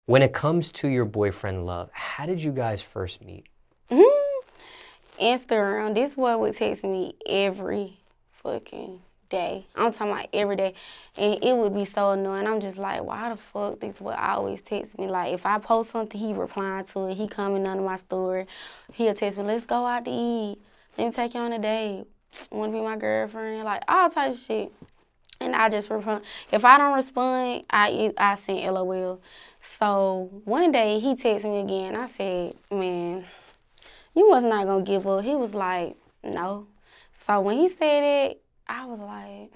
When it comes to your boyfriend Love, how did you guys first meet? Instagram. This boy would text me every fucking day. I'm talking about every day. And it would be so annoying. I'm just like, why the fuck this boy always text me? Like, if I post something, he replying to it. He comment under my story. He'll text me, let's go out to eat. Let me take you on a date. Want to be my girlfriend? Like, all types of shit. And I just respond. If I don't respond, I send LOL. So one day he texted me again. I said, man, you was not gonna give up. He was like, no. So when he said it, I was like,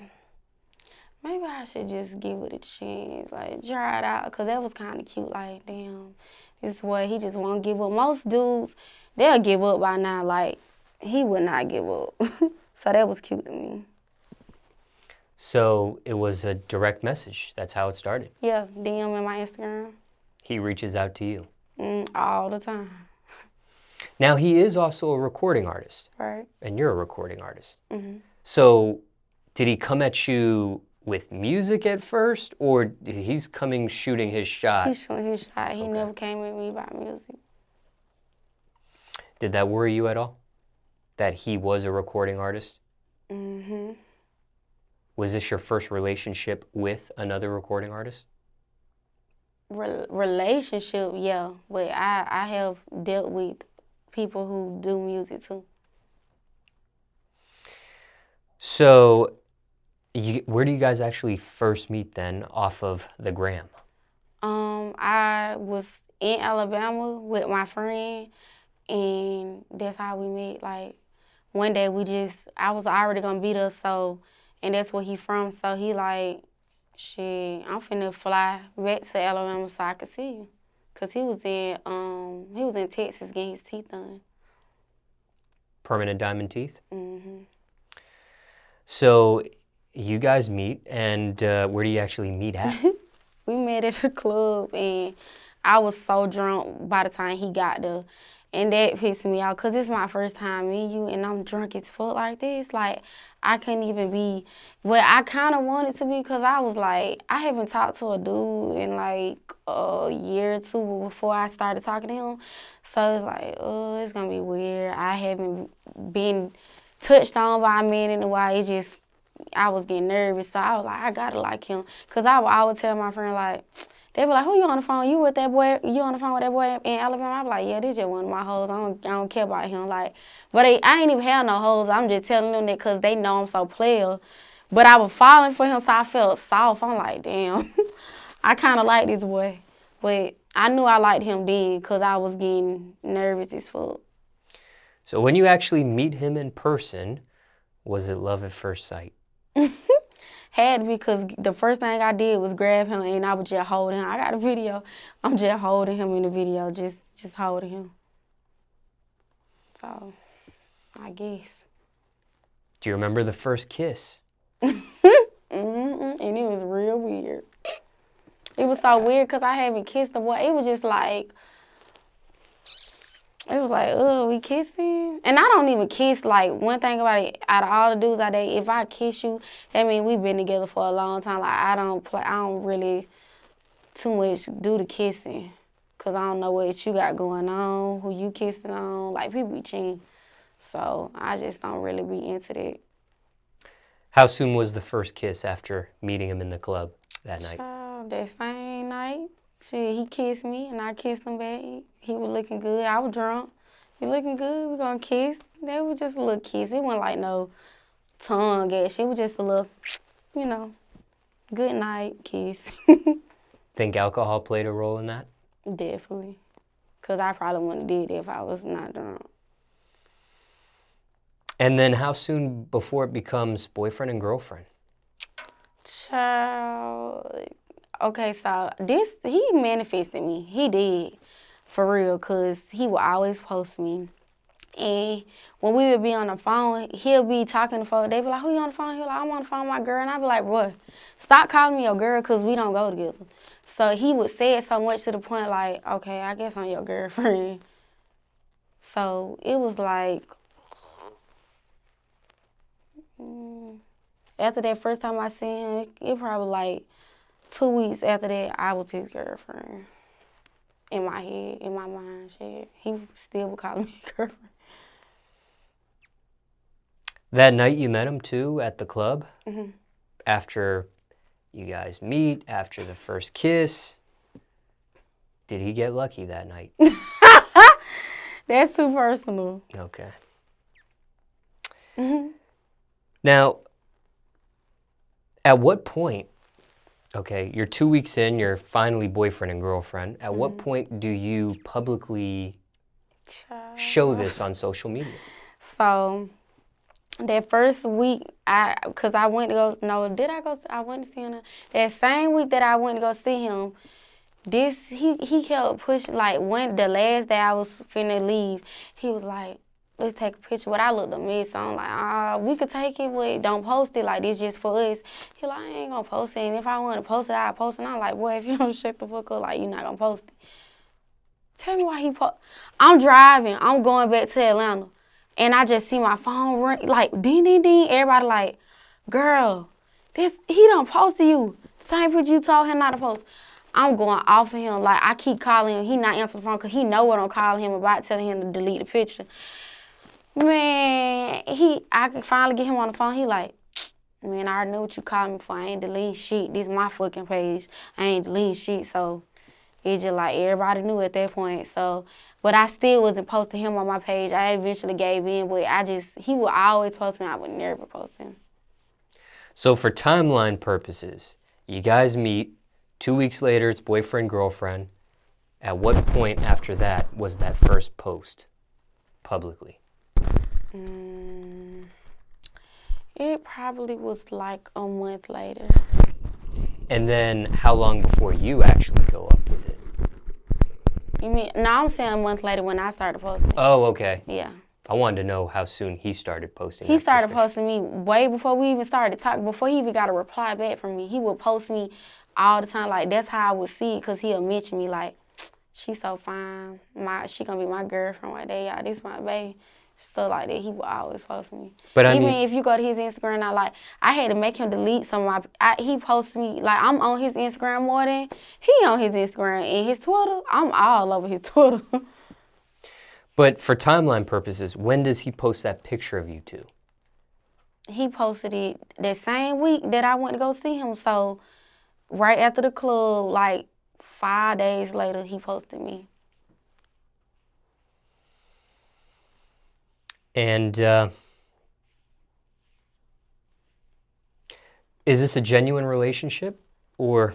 maybe I should just give it a chance, like try it out, cause that was kind of cute. Like, damn, this is what he just won't give up. Most dudes, they'll give up by now. Like, he would not give up. So that was cute to me. So it was a direct message. That's how it started. Yeah, DM in my Instagram. He reaches out to you. All the time. Now, he is also a recording artist. Right. And you're a recording artist. Mm-hmm. So did he come at you with music at first, or he's coming shooting his shot? He's shooting his shot. He never came at me about music. Did that worry you at all? That he was a recording artist? Mm-hmm. Was this your first relationship with another recording artist? Relationship, yeah. But I have dealt with people who do music too. So where do you guys actually first meet then, off of the gram? I was in Alabama with my friend, and that's how we met. Like, one day I was already gonna beat us, and that's where he from. So he like, shit, I'm finna fly back to Alabama so I could see you. Cause he was in Texas getting his teeth done. Permanent diamond teeth? Mm-hmm. So you guys meet, and where do you actually meet at? We met at the club, and I was so drunk by the time he got there. And that pissed me off, because it's my first time meeting you, and I'm drunk as fuck like this. Like, I couldn't even be, but I kind of wanted to be, because I was like, I haven't talked to a dude in like a year or two before I started talking to him. So it's like, oh, it's going to be weird. I haven't been touched on by a man in a while. It's just, I was getting nervous. So I was like, I got to like him. Because I would tell my friend, like, they be like, who you on the phone? You with that boy? You on the phone with that boy in Alabama? I be like, yeah, this just one of my hoes. I don't care about him. Like, but I ain't even have no hoes. I'm just telling them that because they know I'm so player. But I was falling for him, so I felt soft. I'm like, damn, I kind of like this boy. But I knew I liked him then because I was getting nervous as fuck. So when you actually meet him in person, was it love at first sight? Had to be, because the first thing I did was grab him, and I was just holding him. I got a video. I'm just holding him in the video, just holding him. So, I guess. Do you remember the first kiss? And it was real weird. It was so weird because I haven't kissed a boy. It was just like, oh, we kissing? And I don't even kiss. Like, one thing about it, out of all the dudes I date, if I kiss you, that means we've been together for a long time. Like, I don't really too much do the kissing, because I don't know what you got going on, who you kissing on. Like, people be cheating. So I just don't really be into that. How soon was the first kiss after meeting him in the club that night? That same night. Shit, he kissed me, and I kissed him back. He was looking good. I was drunk. He looking good. We gonna kiss. That was just a little kiss. It wasn't like no tongue action. It was just a little, good night kiss. Think alcohol played a role in that? Definitely. Because I probably wouldn't have did it if I was not drunk. And then how soon before it becomes boyfriend and girlfriend? Child. Okay, so he manifested me. He did, for real, because he would always post me. And when we would be on the phone, he'll be talking to folks. They be like, who you on the phone? He'll be like, I'm on the phone with my girl. And I be like, boy, stop calling me your girl, because we don't go together. So he would say it so much to the point like, okay, I guess I'm your girlfriend. So it was like, after that first time I seen him, it probably like 2 weeks after that, I was his girlfriend. in my head, in my mind, shit. He still would call me girlfriend. That night you met him too at the club? Mm-hmm. After you guys meet, after the first kiss, did he get lucky that night? That's too personal. Okay. Mm-hmm. Now, at what point, okay, you're 2 weeks in, you're finally boyfriend and girlfriend. At what point do you publicly show this on social media? So, that first week, cause I went to go. No, did I go? I went to see him. That same week that I went to go see him, he kept pushing. Like the last day I was finna leave, he was like, "Let's take a picture." But I looked a mess. So I'm like, we could take it, but don't post it. Like this just for us. He like, I ain't gonna post it. And if I want to post it, I'll post it. And I'm like, boy, if you don't shut the fuck up, like you're not gonna post it. Tell me why he post. I'm driving. I'm going back to Atlanta. And I just see my phone ring, like, ding, ding, ding. Everybody like, girl, he done posted you. Same picture you told him not to post. I'm going off of him. Like, I keep calling him. He not answering the phone because he know what I'm calling him about, telling him to delete the picture. Man, I could finally get him on the phone. He like, man, I already know what you called me for. I ain't delete shit. This is my fucking page. I ain't delete shit. So it's just like everybody knew at that point. So, but I still wasn't posting him on my page. I eventually gave in, but he would always post me. I would never post him. So for timeline purposes, you guys meet. 2 weeks later, it's boyfriend, girlfriend. At what point after that was that first post publicly? It probably was like a month later. And then how long before you actually go up with it? You mean, no, I'm saying a month later when I started posting. Oh, okay. Yeah. I wanted to know how soon he started posting. He started posting me way before we even started talking, before he even got a reply back from me. He would post me all the time. Like, that's how I would see it, because he'll mention me like, she's so fine. She gonna be my girlfriend one day, y'all. This my baby. Stuff like that. He would always post me. But even if you go to his Instagram, I had to make him delete some of he posts me, like, I'm on his Instagram more than he on his Instagram. And his Twitter, I'm all over his Twitter. But for timeline purposes, when does he post that picture of you two? He posted it that same week that I went to go see him. So right after the club, like 5 days later, he posted me. And is this a genuine relationship, or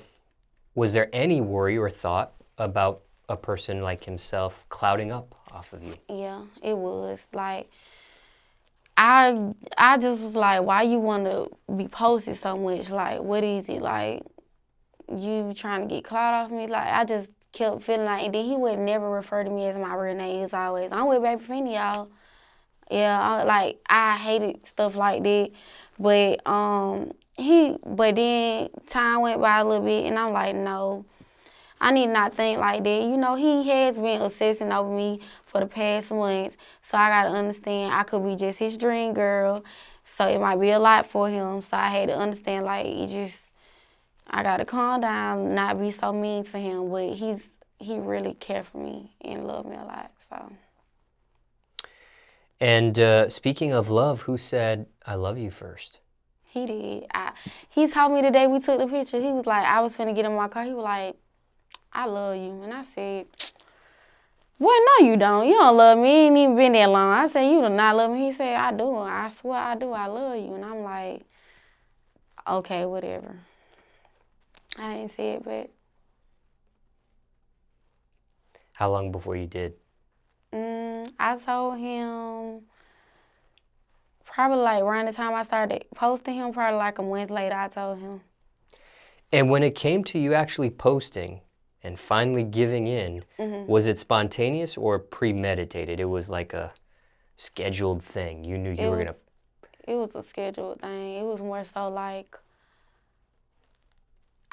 was there any worry or thought about a person like himself clouding up off of you? Yeah, it was. Like, I just was like, why you want to be posted so much? Like, what is it? Like, you trying to get clout off me? Like, I just kept feeling like, and then he would never refer to me as my real name. It was always, I'm with Baby Fendi, y'all. Yeah, I hated stuff like that. But then time went by a little bit, and I'm like, no, I need not think like that. You know, he has been obsessing over me for the past months, so I gotta understand I could be just his dream girl, so it might be a lot for him. So I had to understand, like, I gotta calm down, not be so mean to him. But he really cared for me and loved me a lot, so. And speaking of love, who said, I love you first? He did. He told me the day we took the picture, he was like, I was finna get in my car. He was like, I love you. And I said, boy, no, you don't. You don't love me. You ain't even been that long. I said, you do not love me. He said, I do. I swear I do. I love you. And I'm like, okay, whatever. I didn't say it, but. How long before you did? I told him probably like around the time I started posting him, probably like a month later, I told him. And when it came to you actually posting and finally giving in, was it spontaneous or premeditated? It was like a scheduled thing. You knew you were going to... It was a scheduled thing. It was more so like,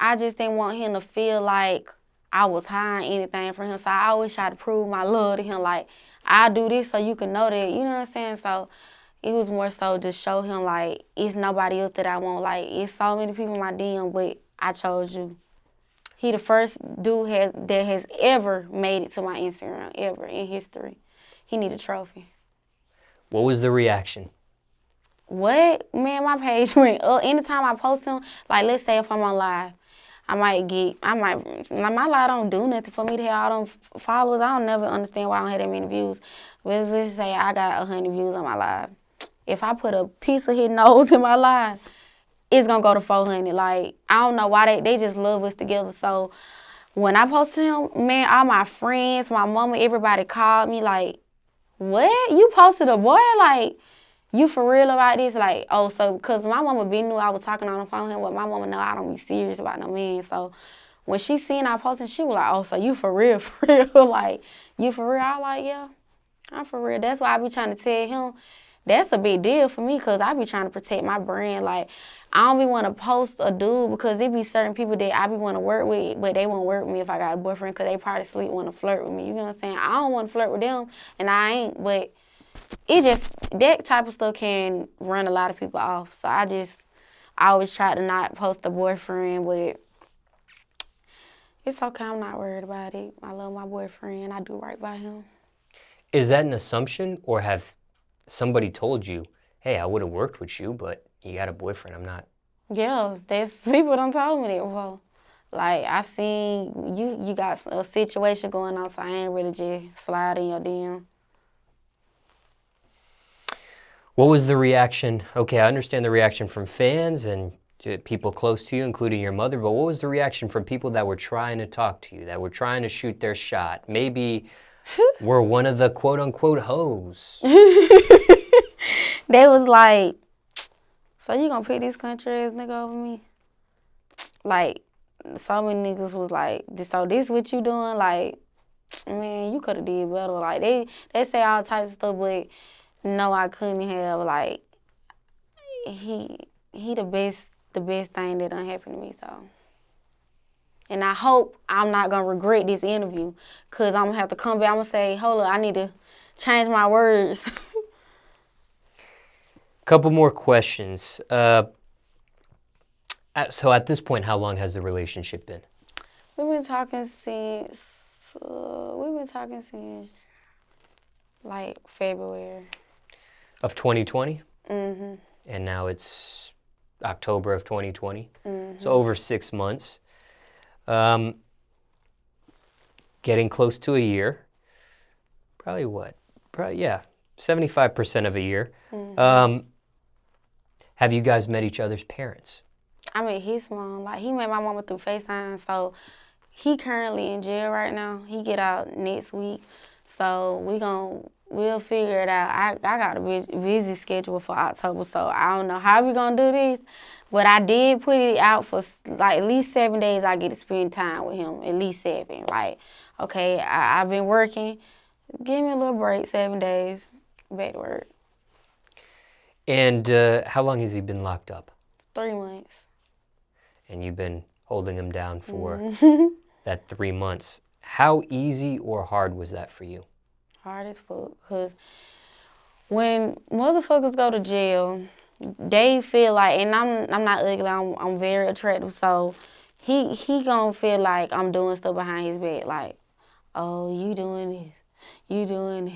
I just didn't want him to feel like I was hiding anything from him. So I always try to prove my love to him. Like, I do this so you can know that. You know what I'm saying? So it was more so just show him, like, it's nobody else that I want. Like, it's so many people in my DM, but I chose you. He the first dude that has ever made it to my Instagram, ever in history. He need a trophy. What was the reaction? What? Man, my page went up. Anytime I post him, like let's say if I'm on live, my live don't do nothing for me to have all them followers. I don't never understand why I don't have that many views. But let's say I got 100 views on my live. If I put a piece of his nose in my live, it's gonna go to 400. Like, I don't know why they just love us together. So when I posted him, man, all my friends, my mama, everybody called me like, what? You posted a boy? Like, you for real about this? Like, oh, so, because my mama been knew I was talking on the phone with him, but my mama know I don't be serious about no man. So when she seen I posting, she was like, oh, so you for real, for real? Like, you for real? I like, yeah, I'm for real. That's why I be trying to tell him, that's a big deal for me because I be trying to protect my brand. Like, I don't be want to post a dude because it be certain people that I be want to work with, but they won't work with me if I got a boyfriend because they probably sleep want to flirt with me. You know what I'm saying? I don't want to flirt with them, and I ain't, but it just, that type of stuff can run a lot of people off. So I always try to not post a boyfriend, but it's okay. I'm not worried about it. I love my boyfriend. I do right by him. Is that an assumption, or have somebody told you, hey, I would have worked with you, but you got a boyfriend, I'm not? Yeah, that's people done told me that before. Like, I seen you got a situation going on, so I ain't really just slide in your DM. What was the reaction? Okay, I understand the reaction from fans and people close to you, including your mother, but what was the reaction from people that were trying to talk to you, that were trying to shoot their shot? Maybe were one of the quote-unquote hoes. They was like, so you gonna pick this country ass nigga over me? Like, so many niggas was like, so this what you doing? Like, man, you could have did better. Like, they say all types of stuff, but no, I couldn't have. Like, he the best thing that done happened to me, so. And I hope I'm not gonna regret this interview, cause I'm gonna have to come back. I'm gonna say, hold up, I need to change my words. Couple more questions. So at this point, how long has the relationship been? We've been talking since like February. Of 2020? Mm-hmm. And now it's October of 2020. Mm-hmm. So over 6 months. Getting close to a year. Probably what? Yeah, 75% of a year. Mm-hmm. Have you guys met each other's parents? I met his mom. Like, he met my mama through FaceTime. So he currently in jail right now. He get out next week. So we'll figure it out. I got a busy schedule for October, so I don't know how we gonna do this. But I did put it out for like at least 7 days. I get to spend time with him, at least 7. Like, okay, I've been working. Give me a little break, 7 days, back to work. And how long has he been locked up? 3 months. And you've been holding him down for that 3 months. How easy or hard was that for you? Hard as fuck, because when motherfuckers go to jail, they feel like, and I'm not ugly, I'm very attractive, so he gonna feel like I'm doing stuff behind his back, like, oh, you doing this, you doing that.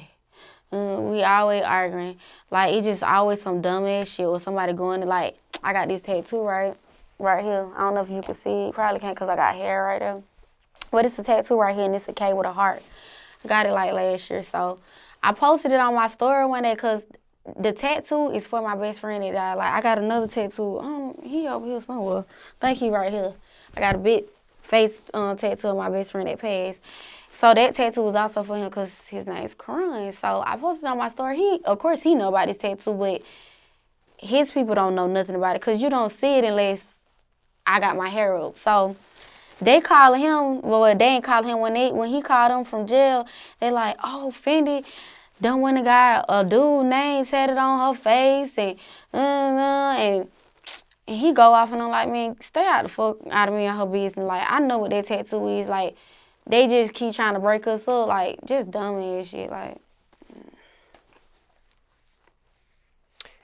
We always arguing. Like, it's just always some dumbass shit or somebody going to, like, I got this tattoo right here. I don't know if you can see it. Probably can't because I got hair right there. But it's a tattoo right here, and it's a K with a heart. I got it, like, last year. So I posted it on my story one day because the tattoo is for my best friend that died. Like, I got another tattoo. He over here somewhere. I think he right here. I got a big face tattoo of my best friend that passed. So that tattoo was also for him because his name's Karan. So I posted on my story. Of course, he know about this tattoo, but his people don't know nothing about it because you don't see it unless I got my hair up. So they calling him, well, they ain't calling him when he called them from jail. They like, oh, Fendi done went and got a dude name tatted on her face and he go off and I'm like, man, stay out the fuck out of me and her business. Like, I know what that tattoo is. Like, they just keep trying to break us up. Like, just dumb ass shit. Like.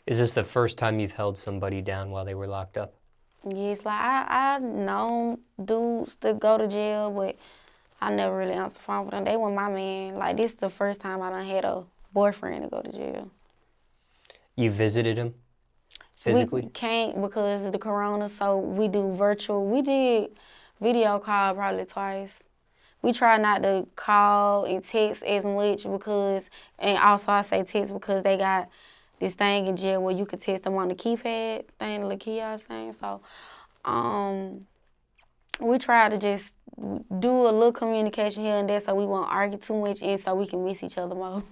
Is this the first time you've held somebody down while they were locked up? Yes, like I know dudes that go to jail, but I never really answered the phone for them. They were my man. Like, this is the first time I done had a boyfriend to go to jail. You visited him physically? We can't because of the corona, so we do virtual. We did video call probably twice. We try not to call and text as much because, and also I say text because they got this thing in jail where you can text them on the keypad thing, the kiosk thing. So, we try to just do a little communication here and there so we won't argue too much and so we can miss each other more.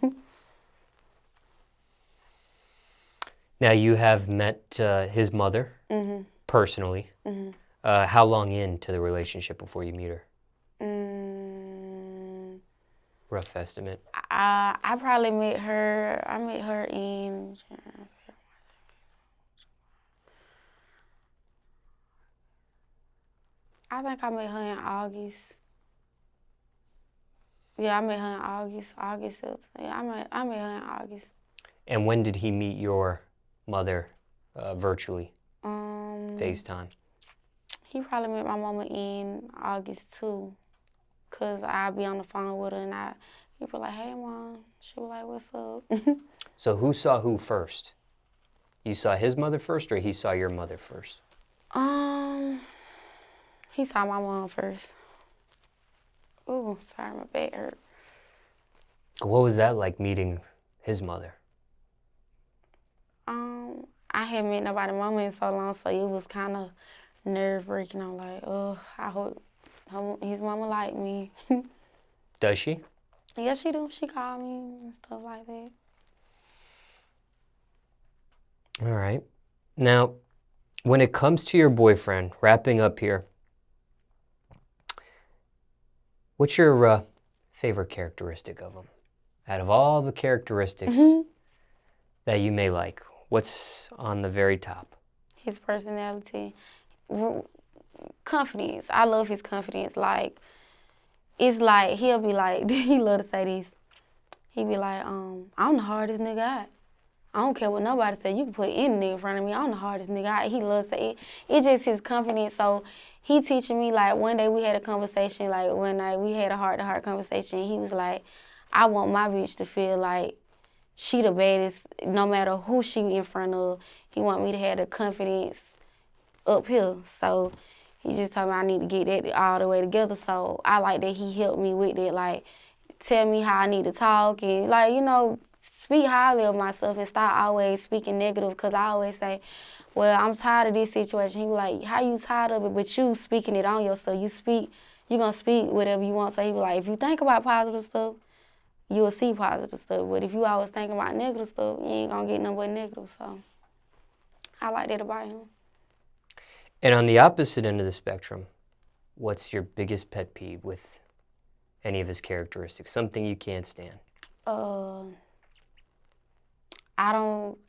Now, you have met his mother personally. How long into the relationship before you meet her? Rough estimate. I probably met her. I met her in. I think I met her in August. Yeah, I met her in August. Yeah, I met her in August. And when did he meet your mother virtually? FaceTime. He probably met my mama in August too. Cause I'd be on the phone with her and he'd be like, "Hey mom." She was like, "What's up?" So who saw who first? You saw his mother first or he saw your mother first? He saw my mom first. Ooh, sorry, my back hurt. What was that like meeting his mother? I hadn't met nobody's mama in so long, so it was kind of nerve-wracking. I'm like, I hope his mama like me. Does she? Yeah, she do. She called me and stuff like that. All right. Now, when it comes to your boyfriend, wrapping up here, what's your favorite characteristic of him? Out of all the characteristics that you may like, what's on the very top? His personality. Confidence. I love his confidence. Like, it's like, he'll be like, he love to say this. He be like, I'm the hardest nigga out. I don't care what nobody say. You can put any nigga in front of me. I'm the hardest nigga out. He loves to say it. It's just his confidence. So he teaching me, like, one day we had a conversation, like, one night we had a heart-to-heart conversation. He was like, I want my bitch to feel like she the baddest, no matter who she in front of. He want me to have the confidence up here. So he just told me I need to get that all the way together. So I like that he helped me with it, like, tell me how I need to talk and, like, you know, speak highly of myself and stop always speaking negative, because I always say, well, I'm tired of this situation. He was like, how you tired of it, but you speaking it on yourself. You going to speak whatever you want. So he was like, if you think about positive stuff, you'll see positive stuff. But if you always think about negative stuff, you ain't going to get nothing but negative. So I like that about him. And on the opposite end of the spectrum, what's your biggest pet peeve with any of his characteristics? Something you can't stand?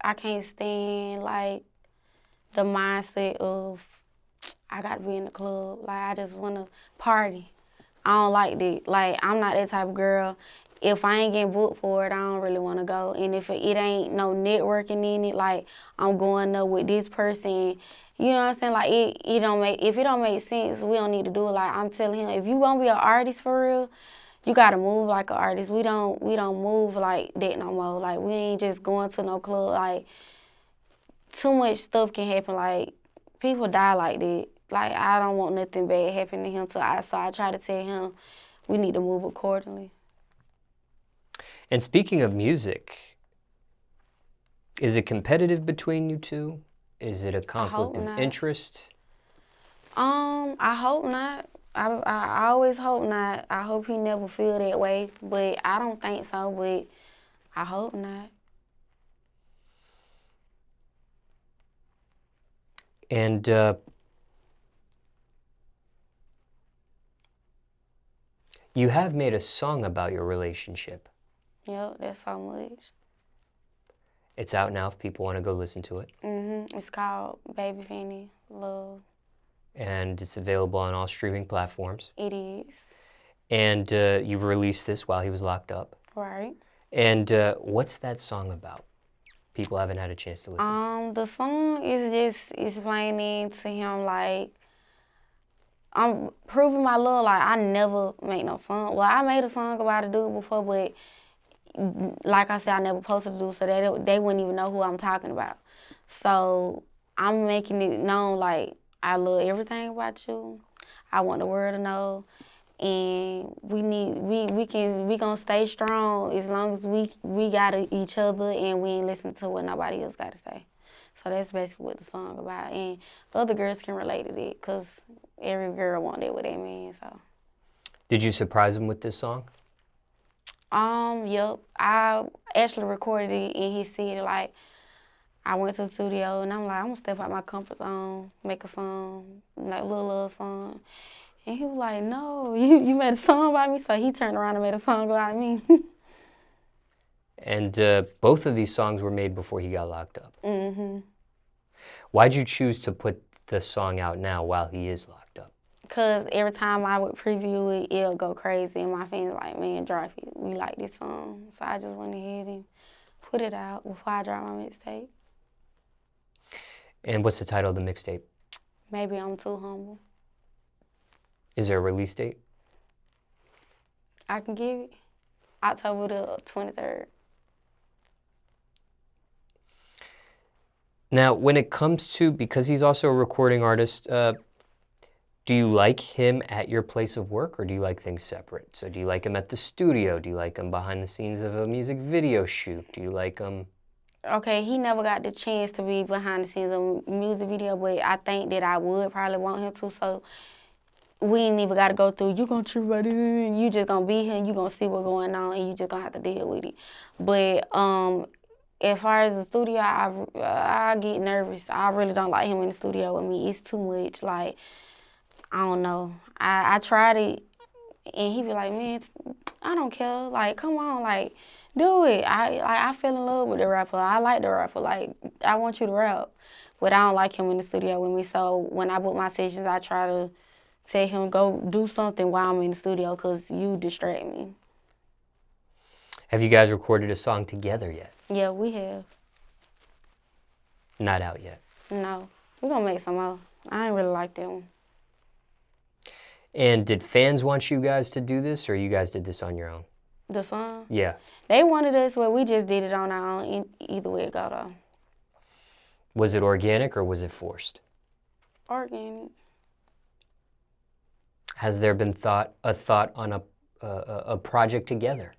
I can't stand, like, the mindset of I got to be in the club. Like, I just want to party. I don't like that. Like, I'm not that type of girl. If I ain't getting booked for it, I don't really want to go. And if it ain't no networking in it, like, I'm going up with this person, you know what I'm saying? Like, if it don't make sense, we don't need to do it. Like, I'm telling him, if you gonna be an artist for real, you gotta move like an artist. We don't move like that no more. Like, we ain't just going to no club. Like, too much stuff can happen. Like, people die like that. Like, I don't want nothing bad happen to him. So I try to tell him we need to move accordingly. And speaking of music, is it competitive between you two? Is it a conflict of interest? I hope not. I always hope not. I hope he never feel that way, but I don't think so, but I hope not. And you have made a song about your relationship. Yep, that's so much. It's out now if people want to go listen to it. It's called Baby Fendi, Love. And it's available on all streaming platforms. It is. And you released this while he was locked up. Right. And what's that song about? people haven't had a chance to listen? The song is just explaining to him, like, I'm proving my love. Like, I never make no song. Well, I made a song about a dude before, but like I said, I never posted to do, so they wouldn't even know who I'm talking about. So I'm making it known, like, I love everything about you. I want the world to know, and we gonna stay strong as long as we got each other and we ain't listen to what nobody else got to say. So that's basically what the song about, and other girls can relate to it, cause every girl want that with that man. So. Did you surprise him with this song? Yep. I actually recorded it in his city. Like, I went to the studio and I'm like, I'm gonna step out my comfort zone, make a song, like a little song. And he was like, no, you made a song about me? So he turned around and made a song about me. And both of these songs were made before he got locked up. Mm-hmm. Why'd you choose to put the song out now while he is locked up? Because every time I would preview it, it'll go crazy. And my fans like, man, drop it. We like this song. So I just went ahead and put it out before I dropped my mixtape. And what's the title of the mixtape? Maybe I'm Too Humble. Is there a release date? I can give it October the 23rd. Now, when it comes to, because he's also a recording artist, do you like him at your place of work, or do you like things separate? So do you like him at the studio? Do you like him behind the scenes of a music video shoot? Do you like him? Okay, he never got the chance to be behind the scenes of a music video, but I think that I would probably want him to, so we ain't even got to go through, you gonna trip about it, you just gonna be here, and you gonna see what's going on, and you just gonna have to deal with it. But as far as the studio, I get nervous. I really don't like him in the studio with me. It's too much. Like, I don't know. I tried it, and he be like, man, I don't care. Like, come on, like, do it. I fell in love with the rapper. I like the rapper. Like, I want you to rap. But I don't like him in the studio with me. So when I book my sessions, I try to tell him, go do something while I'm in the studio, because you distract me. Have you guys recorded a song together yet? Yeah, we have. Not out yet. No. We're going to make some more. I ain't really like them. And did fans want you guys to do this, or you guys did this on your own? The song? Yeah. They wanted us, but we just did it on our own. Either way it go, though. Was it organic or was it forced? Organic. Has there been a thought on a project together?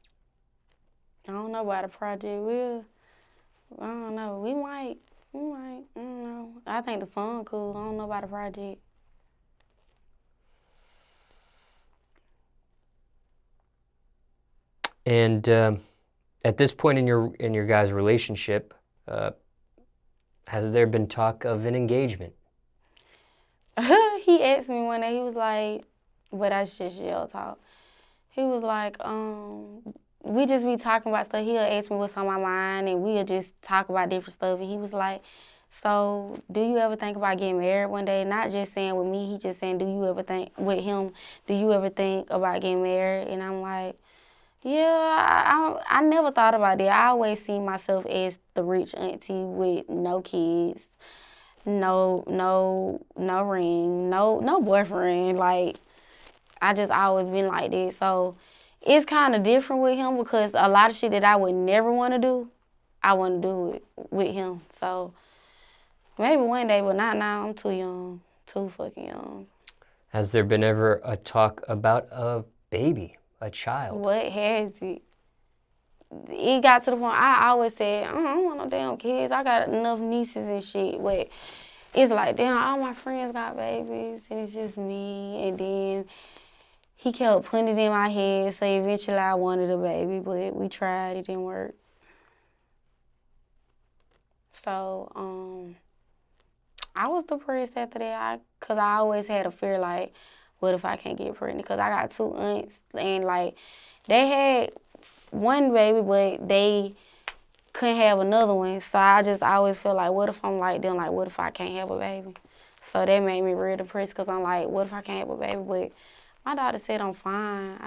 I don't know about a project. I don't know. We might. I don't know. I think the song cool. I don't know about a project. And at this point in your guys' relationship, has there been talk of an engagement? He asked me one day, he was like, but that's just yell talk. He was like, we just be talking about stuff. He'll ask me what's on my mind, and we'll just talk about different stuff. And he was like, so do you ever think about getting married one day? Not just saying with me, he just saying, do you ever think, with him, do you ever think about getting married? And I'm like, yeah, I never thought about that. I always seen myself as the rich auntie with no kids, no ring, no boyfriend. Like, I just always been like that. So it's kind of different with him, because a lot of shit that I would never want to do, I want to do it with him. So maybe one day, but not now. I'm too young, too fucking young. Has there been ever a talk about a baby, a child? What has it? It got to the point, I always said, I don't want no damn kids. I got enough nieces and shit. But it's like, damn, all my friends got babies, and it's just me. And then he kept putting it in my head, so eventually I wanted a baby, but we tried, it didn't work. So, I was depressed after that, because I always had a fear, like, what if I can't get pregnant? Because I got 2 aunts, and, like, they had one baby, but they couldn't have another one. So I just always feel like, what if I'm like them? Like, what if I can't have a baby? So that made me real depressed, because I'm like, what if I can't have a baby? But my doctor said I'm fine.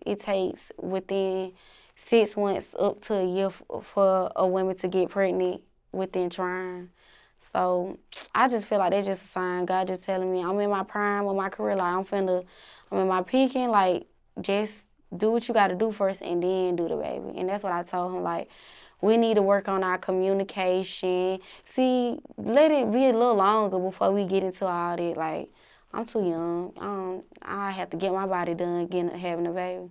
It takes within 6 months up to a year for a woman to get pregnant within trying. So I just feel like that's just a sign. God just telling me I'm in my prime of my career. Like I'm in my peaking. Like just do what you got to do first, and then do the baby. And that's what I told him. Like we need to work on our communication. See, let it be a little longer before we get into all that. Like I'm too young. I have to get my body done, having a baby.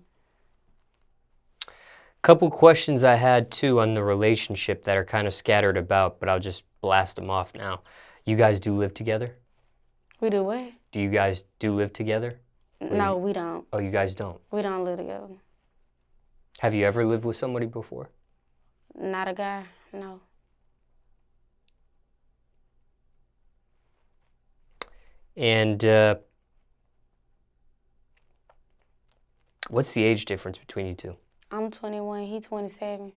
Couple questions I had too on the relationship that are kind of scattered about, but I'll just blast them off now. You guys do live together? We do what? Do you guys do live together? No, we don't. Oh, you guys don't? We don't live together. Have you ever lived with somebody before? Not a guy, no. And what's the age difference between you two? I'm 21, he 27.